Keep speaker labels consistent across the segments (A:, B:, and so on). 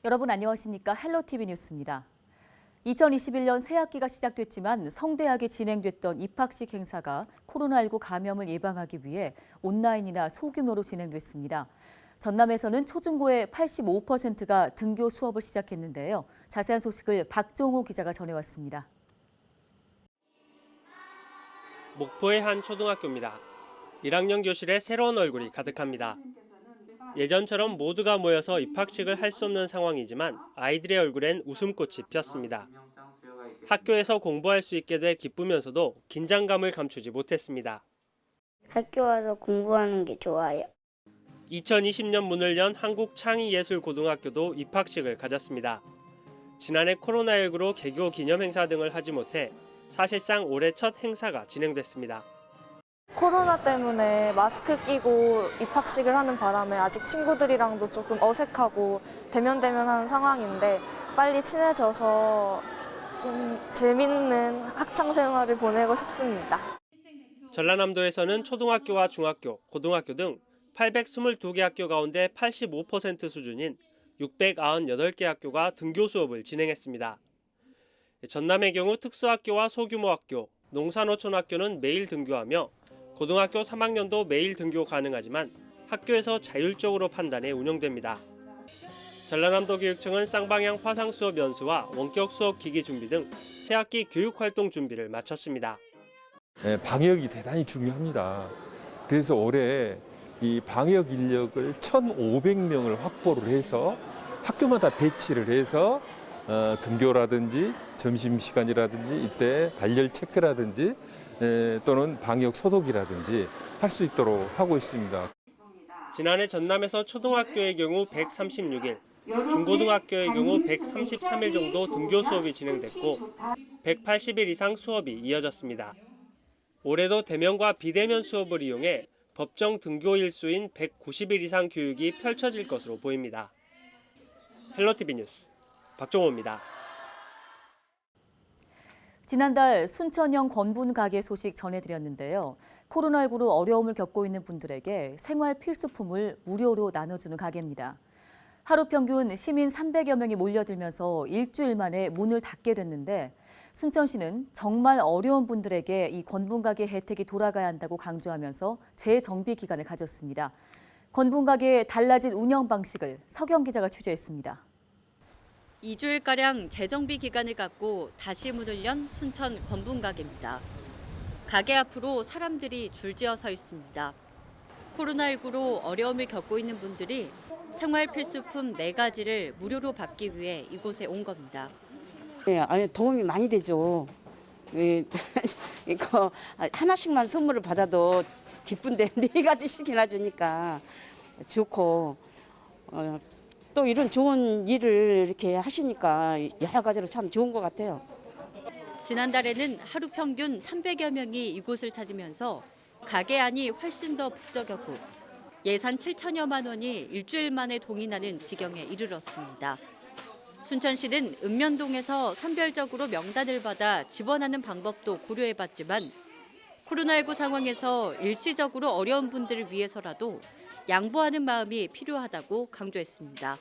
A: 여러분 안녕하십니까? 헬로티비 뉴스입니다. 2021년 새학기가 시작됐지만 성대하게 진행됐던 입학식 행사가 코로나19 감염을 예방하기 위해 온라인이나 소규모로 진행됐습니다. 전남에서는 초중고의 85%가 등교 수업을 시작했는데요. 자세한 소식을 박종호 기자가 전해왔습니다.
B: 목포의 한 초등학교입니다. 1학년 교실에 새로운 얼굴이 가득합니다. 예전처럼 모두가 모여서 입학식을 할 수 없는 상황이지만 아이들의 얼굴엔 웃음꽃이 피었습니다. 학교에서 공부할 수 있게 돼 기쁘면서도 긴장감을 감추지 못했습니다.
C: 학교 와서 공부하는 게 좋아요.
B: 2020년 문을 연 한국창의예술고등학교도 입학식을 가졌습니다. 지난해 코로나19로 개교 기념 행사 등을 하지 못해 사실상 올해 첫 행사가 진행됐습니다.
D: 코로나 때문에 마스크 끼고 입학식을 하는 바람에 아직 친구들이랑도 조금 어색하고 대면대면한 상황인데 빨리 친해져서 좀 재밌는 학창 생활을 보내고 싶습니다.
B: 전라남도에서는 초등학교와 중학교, 고등학교 등 822개 학교 가운데 85% 수준인 698개 학교가 등교 수업을 진행했습니다. 전남의 경우 특수학교와 소규모 학교, 농산어촌학교는 매일 등교하며 고등학교 3학년도 매일 등교 가능하지만 학교에서 자율적으로 판단해 운영됩니다. 전라남도 교육청은 쌍방향 화상 수업 연수와 원격 수업 기기 준비 등 새학기 교육활동 준비를 마쳤습니다.
E: 방역이 대단히 중요합니다. 그래서 올해 이 방역 인력을 1,500명을 확보를 해서 학교마다 배치를 해서 등교라든지 점심시간이라든지 이때 발열 체크라든지 또는 방역 소독이라든지 할 수 있도록 하고 있습니다.
B: 지난해 전남에서 초등학교의 경우 136일, 중고등학교의 경우 133일 정도 등교 수업이 진행됐고 180일 이상 수업이 이어졌습니다. 올해도 대면과 비대면 수업을 이용해 법정 등교 일수인 190일 이상 교육이 펼쳐질 것으로 보입니다. 헬로티비 뉴스 박종호입니다.
A: 지난달 순천형 권분 가게 소식 전해드렸는데요. 코로나19로 어려움을 겪고 있는 분들에게 생활 필수품을 무료로 나눠주는 가게입니다. 하루 평균 시민 300여 명이 몰려들면서 일주일 만에 문을 닫게 됐는데 순천시는 정말 어려운 분들에게 이 권분 가게 혜택이 돌아가야 한다고 강조하면서 재정비 기간을 가졌습니다. 권분 가게의 달라진 운영 방식을 서경 기자가 취재했습니다.
F: 2주일가량 재정비 기간을 갖고 다시 문을 연 순천 권분가게입니다. 가게 앞으로 사람들이 줄지어 서 있습니다. 코로나19로 어려움을 겪고 있는 분들이 생활 필수품 4가지를 무료로 받기 위해 이곳에 온 겁니다.
G: 네, 도움이 많이 되죠. 이거 하나씩만 선물을 받아도 기쁜데 4가지씩이나 주니까 좋고 또 이런 좋은 일을 이렇게 하시니까 여러 가지로 참 좋은 것 같아요.
F: 지난달에는 하루 평균 300여 명이 이곳을 찾으면서 가게 안이 훨씬 더 북적였고 예산 7천여만 원이 일주일 만에 동인하는 지경에 이르렀습니다. 순천시는 읍면동에서 선별적으로 명단을 받아 지원하는 방법도 고려해봤지만 코로나19 상황에서 일시적으로 어려운 분들을 위해서라도 양보하는 마음이 필요하다고 강조했습니다.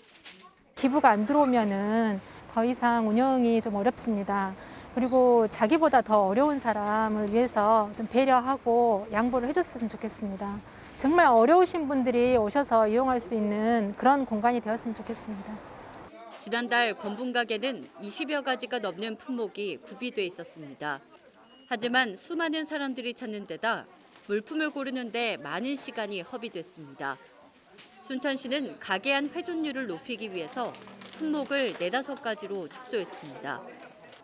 H: 기부가 안 들어오면은 더 이상 운영이 좀 어렵습니다. 그리고 자기보다 더 어려운 사람을 위해서 좀 배려하고 양보를 해줬으면 좋겠습니다. 정말 어려우신 분들이 오셔서 이용할 수 있는 그런 공간이 되었으면 좋겠습니다.
F: 지난달 권분가게는 20여 가지가 넘는 품목이 구비돼 있었습니다. 하지만 수많은 사람들이 찾는 데다 물품을 고르는 데 많은 시간이 허비됐습니다. 순천시는 가게 안 회전율을 높이기 위해서 품목을 4-5가지로 축소했습니다.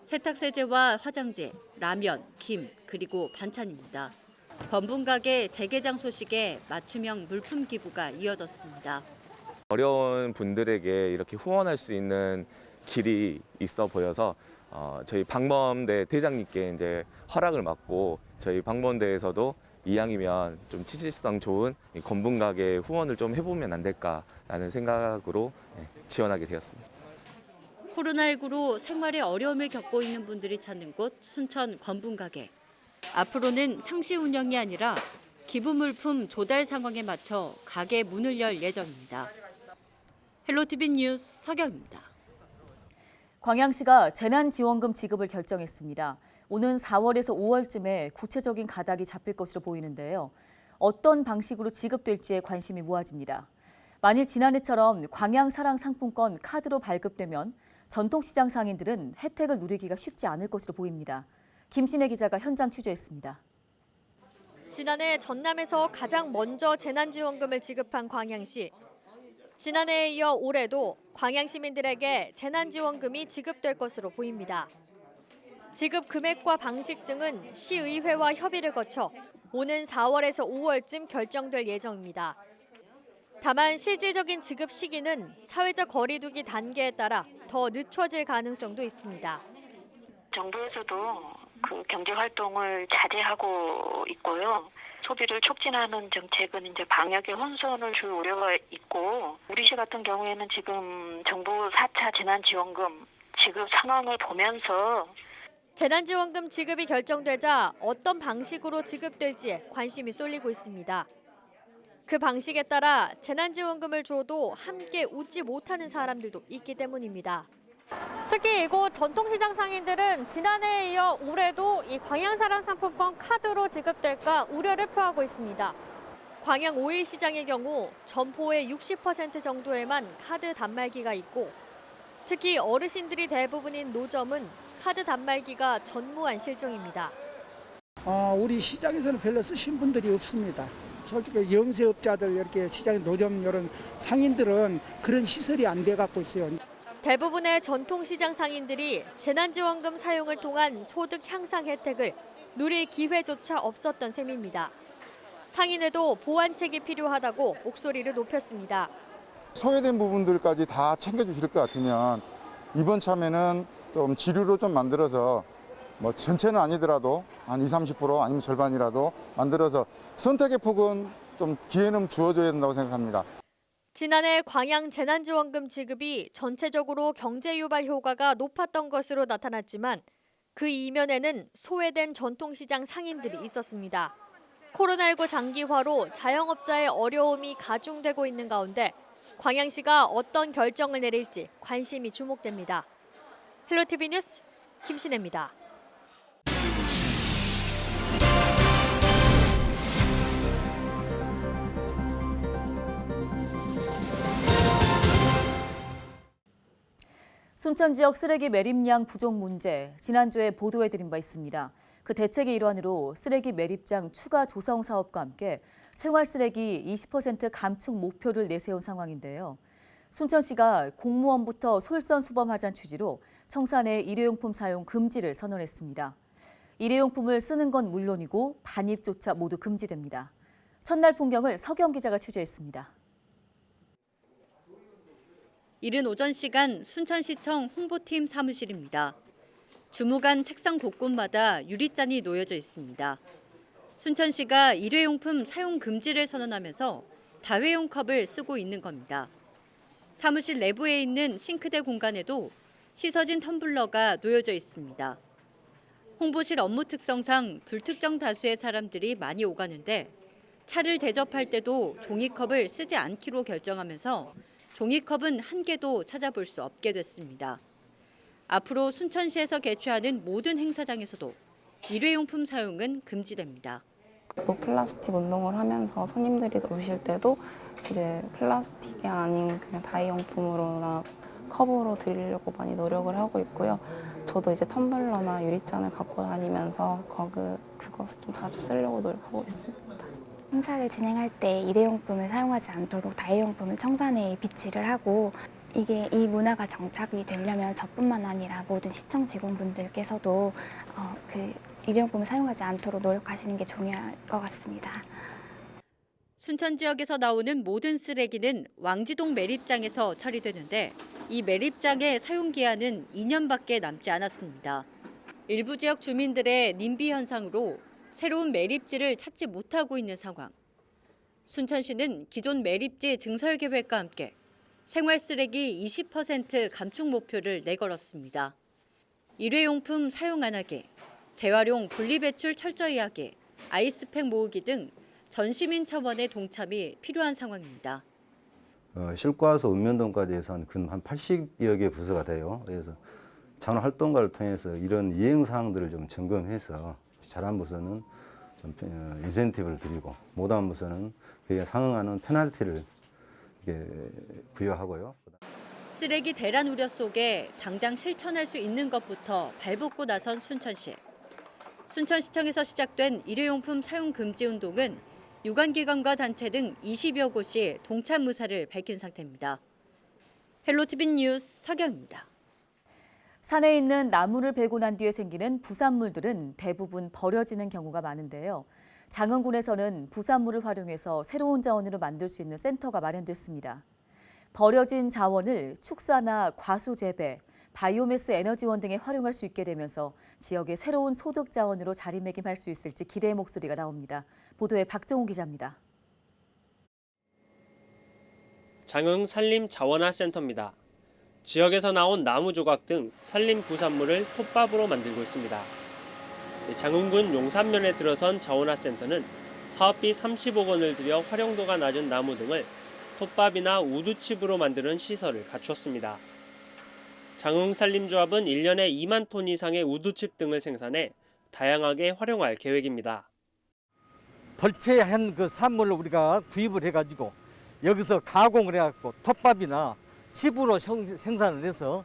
F: 세탁세제와 화장재, 라면, 김, 그리고 반찬입니다. 권분가게 재개장 소식에 맞춤형 물품 기부가 이어졌습니다.
I: 어려운 분들에게 이렇게 후원할 수 있는 길이 있어 보여서 저희 방범대 대장님께 이제 허락을 받고 저희 방범대에서도 이왕이면 좀 취지성 좋은 권분가게 후원을 좀 해보면 안 될까라는 생각으로 지원하게 되었습니다.
F: 코로나19로 생활에 어려움을 겪고 있는 분들이 찾는 곳 순천 권분가게. 앞으로는 상시 운영이 아니라 기부 물품 조달 상황에 맞춰 가게 문을 열 예정입니다. 헬로티비 뉴스 서경입니다.
A: 광양시가 재난지원금 지급을 결정했습니다. 오는 4월에서 5월쯤에 구체적인 가닥이 잡힐 것으로 보이는데요. 어떤 방식으로 지급될지에 관심이 모아집니다. 만일 지난해처럼 광양사랑 상품권 카드로 발급되면 전통시장 상인들은 혜택을 누리기가 쉽지 않을 것으로 보입니다. 김신혜 기자가 현장 취재했습니다.
J: 지난해 전남에서 가장 먼저 재난지원금을 지급한 광양시. 지난해에 이어 올해도 광양 시민들에게 재난지원금이 지급될 것으로 보입니다. 지급 금액과 방식 등은 시의회와 협의를 거쳐 오는 4월에서 5월쯤 결정될 예정입니다. 다만 실질적인 지급 시기는 사회적 거리 두기 단계에 따라 더 늦춰질 가능성도 있습니다.
K: 정부에서도 그 경제 활동을 자제하고 있고요. 소비를 촉진하는 정책은 이제 방역에 혼선을 줄 우려가 있고, 우리 시 같은 경우에는 지금 정부 4차 재난지원금 지급 상황을 보면서
J: 재난지원금 지급이 결정되자 어떤 방식으로 지급될지에 관심이 쏠리고 있습니다. 그 방식에 따라 재난지원금을 줘도 함께 웃지 못하는 사람들도 있기 때문입니다. 특히 이곳 전통시장 상인들은 지난해에 이어 올해도 이 광양사랑 상품권 카드로 지급될까 우려를 표하고 있습니다. 광양 5일 시장의 경우 점포의 60% 정도에만 카드 단말기가 있고, 특히 어르신들이 대부분인 노점은 카드 단말기가 전무한 실정입니다.
L: 우리 시장에서는 별로 쓰신 분들이 없습니다. 솔직히 영세업자들 이렇게 시장 노점 이런 상인들은 그런 시설이 안 돼 갖고 있어요.
J: 대부분의 전통시장 상인들이 재난지원금 사용을 통한 소득 향상 혜택을 누릴 기회조차 없었던 셈입니다. 상인회도 보완책이 필요하다고 목소리를 높였습니다.
M: 소외된 부분들까지 다 챙겨주실 것 같으면 이번 참에는 좀 지류로 좀 만들어서 뭐 전체는 아니더라도 한 20, 30% 아니면 절반이라도 만들어서 선택의 폭은 좀 기회는 주어줘야 된다고 생각합니다.
J: 지난해 광양 재난지원금 지급이 전체적으로 경제 유발 효과가 높았던 것으로 나타났지만 그 이면에는 소외된 전통시장 상인들이 있었습니다. 코로나19 장기화로 자영업자의 어려움이 가중되고 있는 가운데 광양시가 어떤 결정을 내릴지 관심이 주목됩니다. 헬로티비 뉴스 김신혜입니다.
A: 순천 지역 쓰레기 매립량 부족 문제, 지난주에 보도해드린 바 있습니다. 그 대책의 일환으로 쓰레기 매립장 추가 조성 사업과 함께 생활쓰레기 20% 감축 목표를 내세운 상황인데요. 순천시가 공무원부터 솔선수범하자는 취지로 청사내 일회용품 사용 금지를 선언했습니다. 일회용품을 쓰는 건 물론이고 반입조차 모두 금지됩니다. 첫날 풍경을 서경 기자가 취재했습니다.
F: 이른 오전 시간 순천시청 홍보팀 사무실입니다. 주무관 책상 곳곳마다 유리잔이 놓여져 있습니다. 순천시가 일회용품 사용 금지를 선언하면서 다회용 컵을 쓰고 있는 겁니다. 사무실 내부에 있는 싱크대 공간에도 씻어진 텀블러가 놓여져 있습니다. 홍보실 업무 특성상 불특정 다수의 사람들이 많이 오가는데 차를 대접할 때도 종이컵을 쓰지 않기로 결정하면서 종이컵은 한 개도 찾아볼 수 없게 됐습니다. 앞으로 순천시에서 개최하는 모든 행사장에서도 일회용품 사용은 금지됩니다.
N: 또 플라스틱 운동을 하면서 손님들이 오실 때도 이제 플라스틱이 아닌 그냥 다이용품으로나 컵으로 드리려고 많이 노력을 하고 있고요. 저도 이제 텀블러나 유리잔을 갖고 다니면서 그것을 좀 자주 쓰려고 노력하고 있습니다.
O: 행사를 진행할 때 일회용품을 사용하지 않도록 다회용품을 청사내에 비치를 하고, 이 문화가 정착이 되려면 저뿐만 아니라 모든 시청 직원분들께서도 일회용품을 사용하지 않도록 노력하시는 게 중요할 것 같습니다.
F: 순천 지역에서 나오는 모든 쓰레기는 왕지동 매립장에서 처리되는데 이 매립장의 사용 기한은 2년밖에 남지 않았습니다. 일부 지역 주민들의 님비 현상으로 새로운 매립지를 찾지 못하고 있는 상황. 순천시는 기존 매립지 증설 계획과 함께 생활쓰레기 20% 감축 목표를 내걸었습니다. 일회용품 사용 안 하기, 재활용 분리배출 철저히 하기, 아이스팩 모으기 등 전 시민 차원의 동참이 필요한 상황입니다.
P: 실과서 읍면동까지 해서 근 한 80여 개 부서가 돼요. 그래서 자원 활동가를 통해서 이런 이행 사항들을 좀 점검해서 잘한 부서는 좀 인센티브를 드리고 못한 부서는 그에 상응하는 페널티를 부여하고요.
F: 쓰레기 대란 우려 속에 당장 실천할 수 있는 것부터 발벗고 나선 순천시. 순천시청에서 시작된 일회용품 사용 금지 운동은 유관기관과 단체 등 20여 곳이 동참 의사를 밝힌 상태입니다. 헬로티비 뉴스 서경입니다.
A: 산에 있는 나무를 베고 난 뒤에 생기는 부산물들은 대부분 버려지는 경우가 많은데요. 장흥군에서는 부산물을 활용해서 새로운 자원으로 만들 수 있는 센터가 마련됐습니다. 버려진 자원을 축사나 과수 재배, 바이오매스 에너지원 등에 활용할 수 있게 되면서 지역의 새로운 소득 자원으로 자리매김할 수 있을지 기대의 목소리가 나옵니다. 보도에 박정우 기자입니다.
B: 장흥 산림자원화센터입니다. 지역에서 나온 나무 조각 등 산림 부산물을 톱밥으로 만들고 있습니다. 장흥군 용산면에 들어선 자원화센터는 사업비 30억 원을 들여 활용도가 낮은 나무 등을 톱밥이나 우두칩으로 만드는 시설을 갖췄습니다. 장흥산림조합은 1년에 2만 톤 이상의 우두칩 등을 생산해 다양하게 활용할 계획입니다.
Q: 벌채한 그 산물을 우리가 구입을 해가지고 여기서 가공을 해갖고 톱밥이나 칩으로 생산을 해서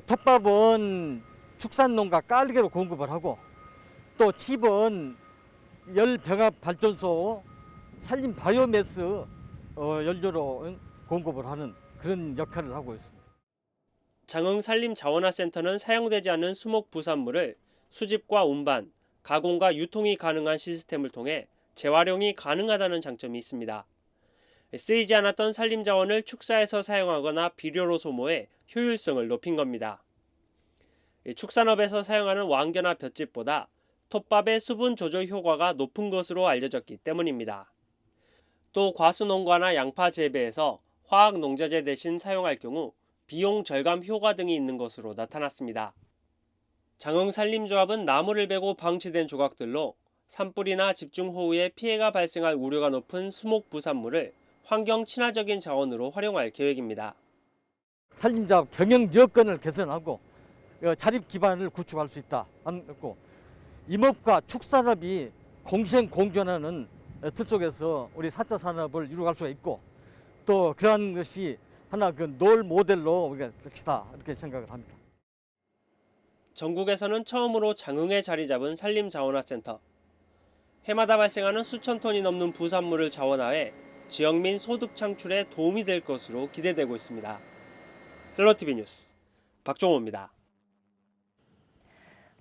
Q: 톱밥은 축산농가 깔개로 공급을 하고 또 칩은 열병합 발전소 산림 바이오매스 연료로 공급을 하는 그런 역할을 하고 있습니다.
B: 장흥 산림자원화센터는 사용되지 않은 수목 부산물을 수집과 운반, 가공과 유통이 가능한 시스템을 통해 재활용이 가능하다는 장점이 있습니다. 쓰이지 않았던 산림자원을 축사에서 사용하거나 비료로 소모해 효율성을 높인 겁니다. 축산업에서 사용하는 왕겨나 볏짚보다 톱밥의 수분 조절 효과가 높은 것으로 알려졌기 때문입니다. 또 과수농가나 양파 재배에서 화학 농자재 대신 사용할 경우 비용 절감 효과 등이 있는 것으로 나타났습니다. 장흥산림조합은 나무를 베고 방치된 조각들로 산불이나 집중호우에 피해가 발생할 우려가 높은 수목 부산물을 환경 친화적인 자원으로 활용할 계획입니다.
Q: 산림자업 경영 여건을 개선하고 자립 기반을 구축할 수 있다. 임업과 축산업이 공생 공존하는 틀 속에서 우리 4차 산업을 이루어갈 수가 있고 또 그러한 것이 하나 롤 모델로 우리가 봅시다 이렇게 생각을 합니다.
B: 전국에서는 처음으로 장흥에 자리 잡은 산림자원화센터. 해마다 발생하는 수천 톤이 넘는 부산물을 자원화해 지역민 소득 창출에 도움이 될 것으로 기대되고 있습니다. 헬로티비 뉴스 박종호입니다.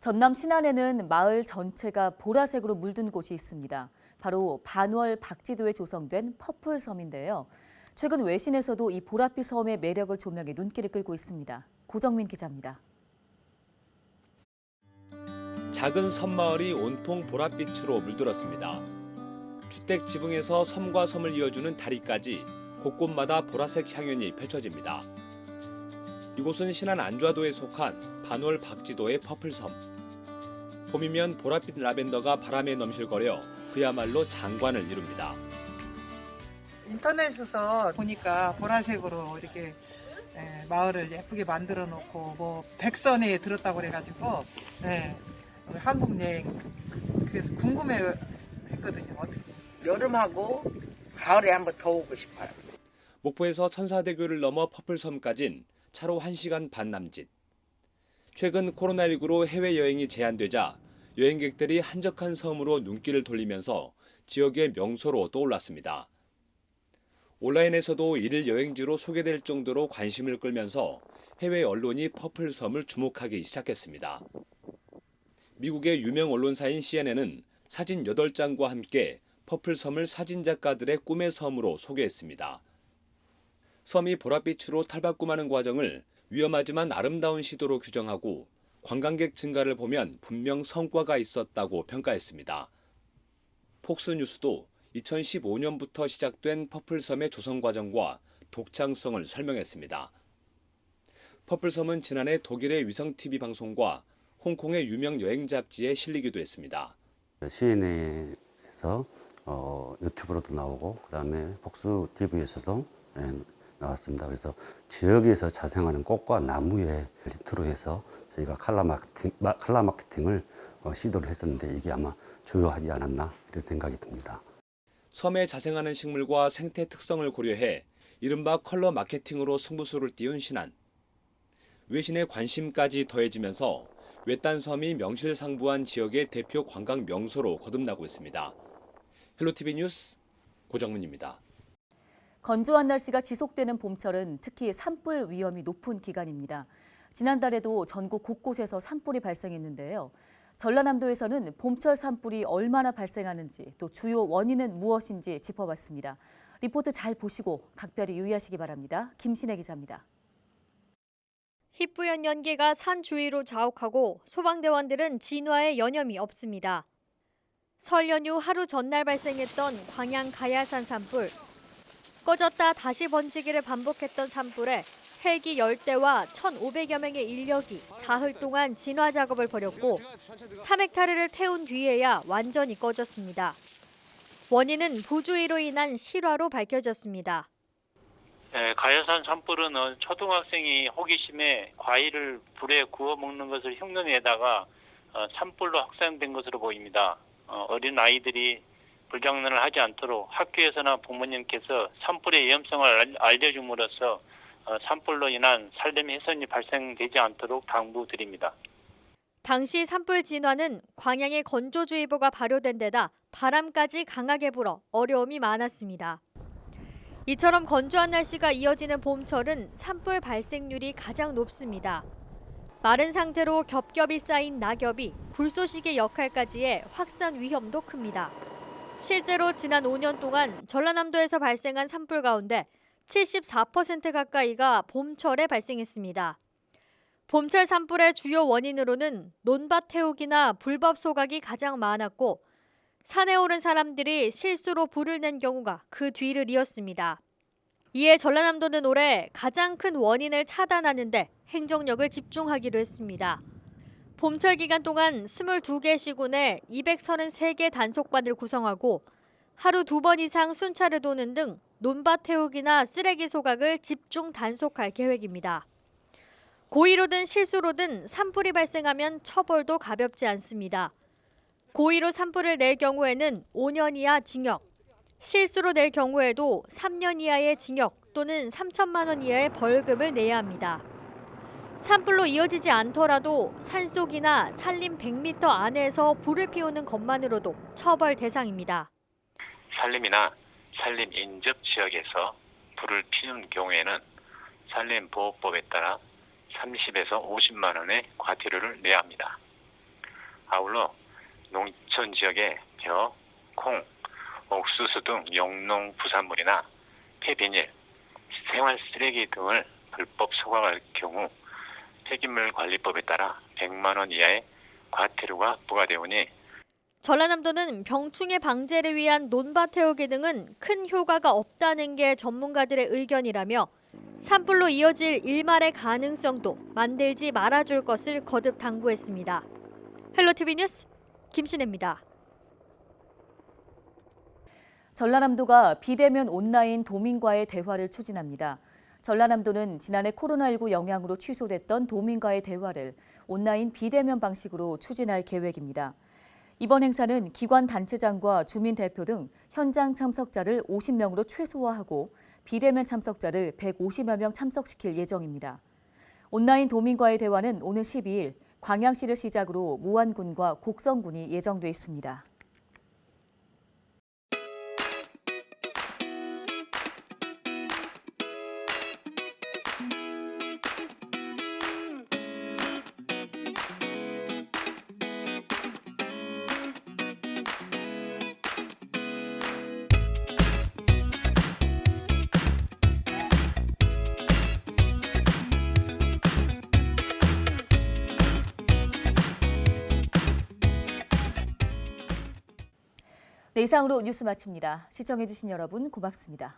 A: 전남 신안에는 마을 전체가 보라색으로 물든 곳이 있습니다. 바로 반월 박지도에 조성된 퍼플섬인데요. 최근 외신에서도 이 보랏빛 섬의 매력을 조명해 눈길을 끌고 있습니다. 고정민 기자입니다.
R: 작은 섬마을이 온통 보랏빛으로 물들었습니다. 주택 지붕에서 섬과 섬을 이어주는 다리까지 곳곳마다 보라색 향연이 펼쳐집니다. 이곳은 신안 안좌도에 속한 반월 박지도의 퍼플섬. 봄이면 보랏빛 라벤더가 바람에 넘실거려 그야말로 장관을 이룹니다.
S: 인터넷에서 보니까 보라색으로 이렇게 마을을 예쁘게 만들어 놓고 뭐 백선에 들었다고 그래가지고 한국 여행 그래서 궁금해 했거든요. 어떻게
T: 여름하고 가을에 한번 더 오고 싶어요.
R: 목포에서 천사대교를 넘어 퍼플섬까진 차로 1시간 반 남짓. 최근 코로나19로 해외여행이 제한되자 여행객들이 한적한 섬으로 눈길을 돌리면서 지역의 명소로 떠올랐습니다. 온라인에서도 이를 여행지로 소개될 정도로 관심을 끌면서 해외 언론이 퍼플섬을 주목하기 시작했습니다. 미국의 유명 언론사인 CNN은 사진 8장과 함께 퍼플섬을 사진작가들의 꿈의 섬으로 소개했습니다. 섬이 보랏빛으로 탈바꿈하는 과정을 위험하지만 아름다운 시도로 규정하고 관광객 증가를 보면 분명 성과가 있었다고 평가했습니다. 폭스뉴스도 2015년부터 시작된 퍼플섬의 조성 과정과 독창성을 설명했습니다. 퍼플섬은 지난해 독일의 위성-TV 방송과 홍콩의 유명 여행 잡지에 실리기도 했습니다.
U: CNN에서 유튜브로도 나오고 그다음에 폭스 TV에서도
P: 나왔습니다. 그래서 지역에서 자생하는 꽃과 나무에 리트로 해서 저희가 칼라 마케팅을 시도를 했었는데 이게 아마 주요하지 않았나 이런 생각이 듭니다.
R: 섬에 자생하는 식물과 생태 특성을 고려해 이른바 컬러 마케팅으로 승부수를 띄운 신안. 외신의 관심까지 더해지면서 외딴 섬이 명실상부한 지역의 대표 관광 명소로 거듭나고 있습니다. 헬로티비 뉴스 고정문입니다.
A: 건조한 날씨가 지속되는 봄철은 특히 산불 위험이 높은 기간입니다. 지난달에도 전국 곳곳에서 산불이 발생했는데요. 전라남도에서는 봄철 산불이 얼마나 발생하는지 또 주요 원인은 무엇인지 짚어봤습니다. 리포트 잘 보시고 각별히 유의하시기 바랍니다. 김신혜 기자입니다.
J: 희뿌연 연기가 산 주위로 자욱하고 소방대원들은 진화에 여념이 없습니다. 설 연휴 하루 전날 발생했던 광양 가야산 산불. 꺼졌다 다시 번지기를 반복했던 산불에 헬기 10대와 1,500여 명의 인력이 사흘 동안 진화 작업을 벌였고 3헥타르를 태운 뒤에야 완전히 꺼졌습니다. 원인은 부주의로 인한 실화로 밝혀졌습니다.
U: 가야산 산불은 초등학생이 호기심에 과일을 불에 구워 먹는 것을 흉내내다가 산불로 확산된 것으로 보입니다. 어린 아이들이 불장난을 하지 않도록 학교에서나 부모님께서 산불의 위험성을 알려줌으로써 산불로 인한 산림 훼손이 발생되지 않도록 당부드립니다.
J: 당시 산불 진화는 광양에 건조주의보가 발효된 데다 바람까지 강하게 불어 어려움이 많았습니다. 이처럼 건조한 날씨가 이어지는 봄철은 산불 발생률이 가장 높습니다. 마른 상태로 겹겹이 쌓인 낙엽이 불쏘시개 역할까지 해 확산 위험도 큽니다. 실제로 지난 5년 동안 전라남도에서 발생한 산불 가운데 74% 가까이가 봄철에 발생했습니다. 봄철 산불의 주요 원인으로는 논밭 태우기나 불법 소각이 가장 많았고 산에 오른 사람들이 실수로 불을 낸 경우가 그 뒤를 이었습니다. 이에 전라남도는 올해 가장 큰 원인을 차단하는 데 행정력을 집중하기로 했습니다. 봄철 기간 동안 22개 시군에 233개 단속반을 구성하고 하루 2번 이상 순찰을 도는 등 논밭 태우기나 쓰레기 소각을 집중 단속할 계획입니다. 고의로든 실수로든 산불이 발생하면 처벌도 가볍지 않습니다. 고의로 산불을 낼 경우에는 5년 이하 징역, 실수로 낼 경우에도 3년 이하의 징역 또는 3천만 원 이하의 벌금을 내야 합니다. 산불로 이어지지 않더라도 산속이나 산림 100m 안에서 불을 피우는 것만으로도 처벌 대상입니다.
U: 산림이나 산림 인접 지역에서 불을 피우는 경우에는 산림보호법에 따라 30에서 50만 원의 과태료를 내야 합니다. 아울러 농촌 지역의 벼, 콩, 옥수수 등 영농 부산물이나 폐비닐, 생활 쓰레기 등을 불법 소각할 경우 폐기물관리법에 따라 100만 원 이하의 과태료가 부과되오니
J: 전라남도는 병충해 방제를 위한 논밭 태우기 등은 큰 효과가 없다는 게 전문가들의 의견이라며 산불로 이어질 일말의 가능성도 만들지 말아줄 것을 거듭 당부했습니다. 헬로티비 뉴스 김신혜입니다.
A: 전라남도가 비대면 온라인 도민과의 대화를 추진합니다. 전라남도는 지난해 코로나19 영향으로 취소됐던 도민과의 대화를 온라인 비대면 방식으로 추진할 계획입니다. 이번 행사는 기관 단체장과 주민 대표 등 현장 참석자를 50명으로 최소화하고 비대면 참석자를 150여 명 참석시킬 예정입니다. 온라인 도민과의 대화는 오는 12일 광양시를 시작으로 무안군과 곡성군이 예정돼 있습니다. 네, 이상으로 뉴스 마칩니다. 시청해주신 여러분 고맙습니다.